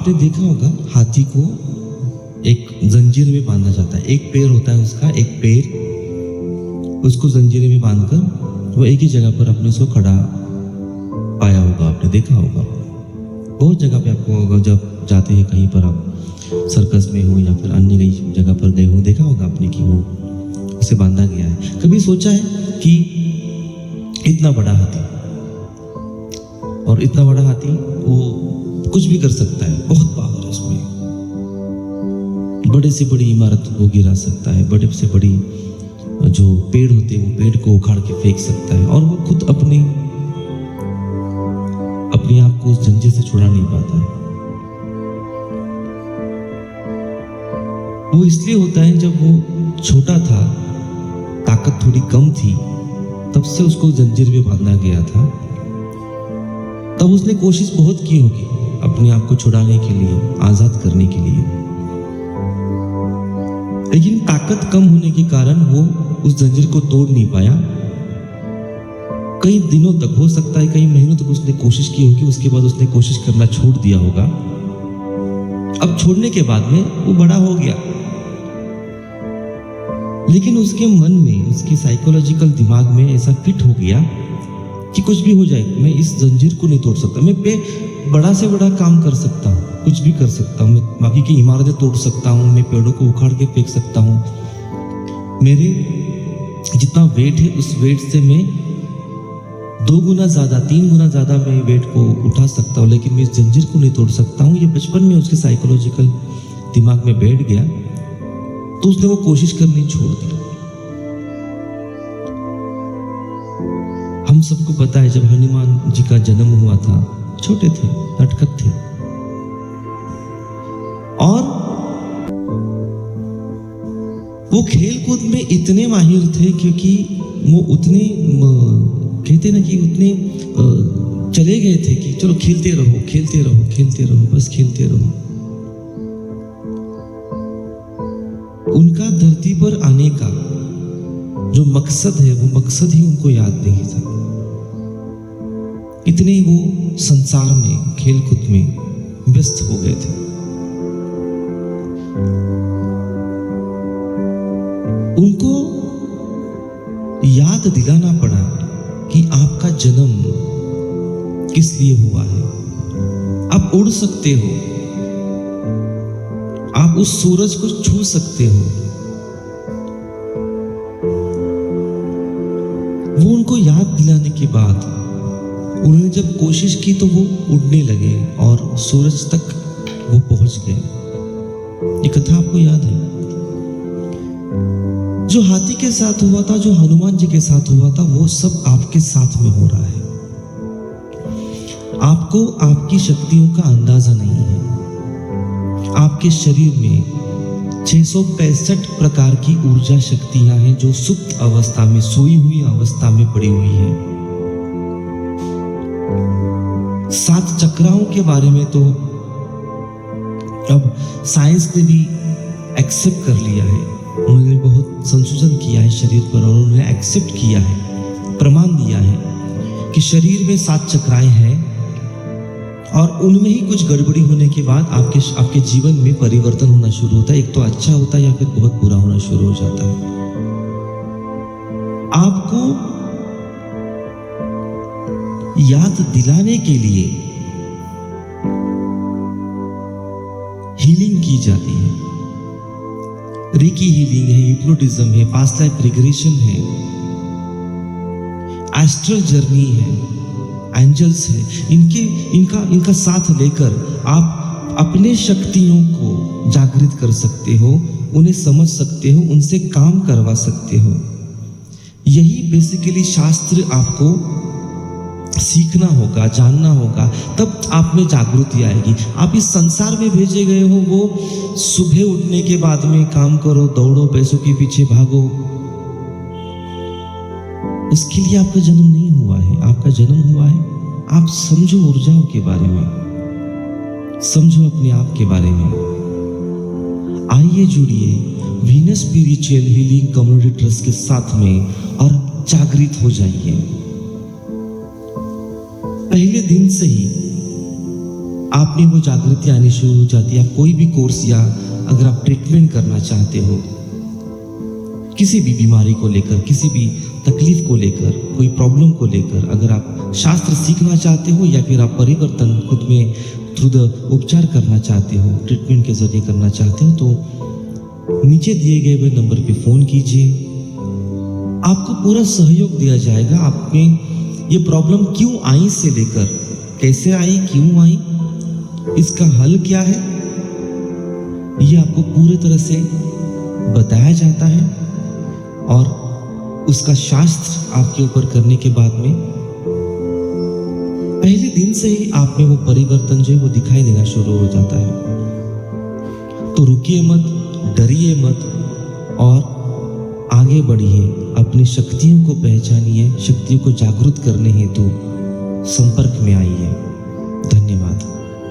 आपने देखा होगा हाथी को एक जंजीर में बांधा जाता है, एक पैर होता है उसका, एक पैर उसको जंजीर में बांधकर वो एक ही जगह पर अपने उसको खड़ा पाया होगा, आपने देखा होगा। बहुत जगह पे आपको जब जाते हैं कहीं पर, आप सर्कस में हो या फिर अन्य कई जगह पर गए हो, देखा होगा आपने कि वो उसे बांधा गया है। कभी सोचा है कि इतना बड़ा हाथी, और इतना बड़ा हाथी वो कुछ भी कर सकता है, बहुत पावर है उसमें, बड़े से बड़ी इमारत को गिरा सकता है, बड़े से बड़ी जो पेड़ होते हैं वो पेड़ को उखाड़ के फेंक सकता है, और वो खुद अपने आप को उस जंजीर से छुड़ा नहीं पाता है। वो इसलिए होता है जब वो छोटा था, ताकत थोड़ी कम थी, तब से उसको जंजीर में बांधा गया था। तब उसने कोशिश बहुत की होगी अपने आप को छुड़ाने के लिए, आजाद करने के लिए, लेकिन ताकत कम होने के कारण वो उस जंजीर को तोड़ नहीं पाया। कई दिनों तक, हो सकता है कई महीनों तक उसने कोशिश की होगी, उसके बाद उसने कोशिश करना छोड़ दिया होगा। अब छोड़ने के बाद में वो बड़ा हो गया, लेकिन उसके मन में, उसके साइकोलॉजिकल दिमाग में ऐसा फिट हो गया कि कुछ भी हो जाए, मैं इस जंजीर को नहीं तोड़ सकता, मैं बड़ा से बड़ा काम कर सकता हूँ, कुछ भी कर सकता हूँ, मैं बाकी की इमारतें तोड़ सकता हूँ, मैं पेड़ों को उखाड़ के फेंक सकता हूँ, मेरे जितना वेट है उस वेट से मैं 2 गुना ज्यादा, 3 गुना ज्यादा मैं वेट को उठा सकता हूँ, लेकिन मैं इस जंजीर को नहीं तोड़ सकता हूँ। ये बचपन में उसके साइकोलॉजिकल दिमाग में बैठ गया, तो उसने वो कोशिश करनी छोड़ दी। हम सबको पता है जब हनुमान जी का जन्म हुआ था, छोटे थे, नटखट थे, और वो खेल कूद में इतने माहिर थे क्योंकि वो उतने कहते ना कि उतने चले गए थे कि चलो खेलते रहो, खेलते रहो, खेलते रहो, बस खेलते रहो। उनका धरती पर आने का जो मकसद है, वो मकसद ही उनको याद नहीं था। इतने वो संसार में, खेल कूद में व्यस्त हो गए थे। उनको याद दिलाना पड़ा कि आपका जन्म किस लिए हुआ है। आप उड़ सकते हो, आप उस सूरज को छू सकते हो। वो उनको याद दिलाने के बाद उन्होंने जब कोशिश की तो वो उड़ने लगे और सूरज तक वो पहुंच गए। ये कथा आपको याद है? जो हाथी के साथ हुआ था, जो हनुमान जी के साथ हुआ था, वो सब आपके साथ में हो रहा है। आपको आपकी शक्तियों का अंदाजा नहीं है। आपके शरीर में 665 प्रकार की ऊर्जा शक्तियां हैं जो सुप्त अवस्था में, सोई हुई अवस्था में पड़ी हुई है। 7 चक्राओं के बारे में तो अब साइंस ने भी एक्सेप्ट कर लिया है। उन्होंने बहुत संशोधन किया है शरीर पर, और उन्होंने एक्सेप्ट किया है, प्रमाण दिया है कि शरीर में 7 चक्राएं हैं, और उनमें ही कुछ गड़बड़ी होने के बाद आपके जीवन में परिवर्तन होना शुरू होता है। एक तो अच्छा होता है या फिर बहुत बुरा होना शुरू हो जाता है। आपको याद दिलाने के लिए हीलिंग की जाती है। रेकी हीलिंग है, हिप्नोटिज्म है, पास्ट लाइफ रिग्रेशन है, एस्ट्रल जर्नी है, एंजल्स है। इनका साथ लेकर आप अपने शक्तियों को जागृत कर सकते हो, उन्हें समझ सकते हो, उनसे काम करवा सकते हो। यही बेसिकली शास्त्र आपको सीखना होगा, जानना होगा, तब आप में जागृति आएगी। आप इस संसार में भेजे गए हो, वो सुबह उठने के बाद में काम करो, दौड़ो, पैसों के पीछे भागो, उसके लिए आपका जन्म नहीं हुआ है। आपका जन्म हुआ है, आप समझो ऊर्जाओं के बारे में, समझो अपने आप के बारे में। आइए जुड़िए Venus spiritual healing community trust के साथ में और जागृत हो जाइए। पहले दिन से ही आप में वो जागृति आनी शुरू हो जाती है। आप कोई भी कोर्स या अगर आप ट्रीटमेंट करना चाहते हो किसी भी बीमारी को लेकर, किसी भी तकलीफ को लेकर, कोई प्रॉब्लम को लेकर, अगर आप शास्त्र सीखना चाहते हो या फिर आप परिवर्तन खुद में थ्रू द उपचार करना चाहते हो, ट्रीटमेंट के जरिए करना चाहते हो, तो नीचे दिए गए हुए नंबर पे फोन कीजिए। आपको पूरा सहयोग दिया जाएगा। आप में ये प्रॉब्लम क्यों आई से लेकर कैसे आई, क्यों आई, इसका हल क्या है, ये आपको पूरी तरह से बताया जाता है और उसका शास्त्र आपके ऊपर करने के बाद में पहले दिन से ही आप में वो परिवर्तन जो है वो दिखाई देना शुरू हो जाता है। तो रुकिए मत, डरिए मत और आगे बढ़िए। अपनी शक्तियों को पहचानिए, शक्तियों को जागृत करने हेतु संपर्क में आइए। धन्यवाद।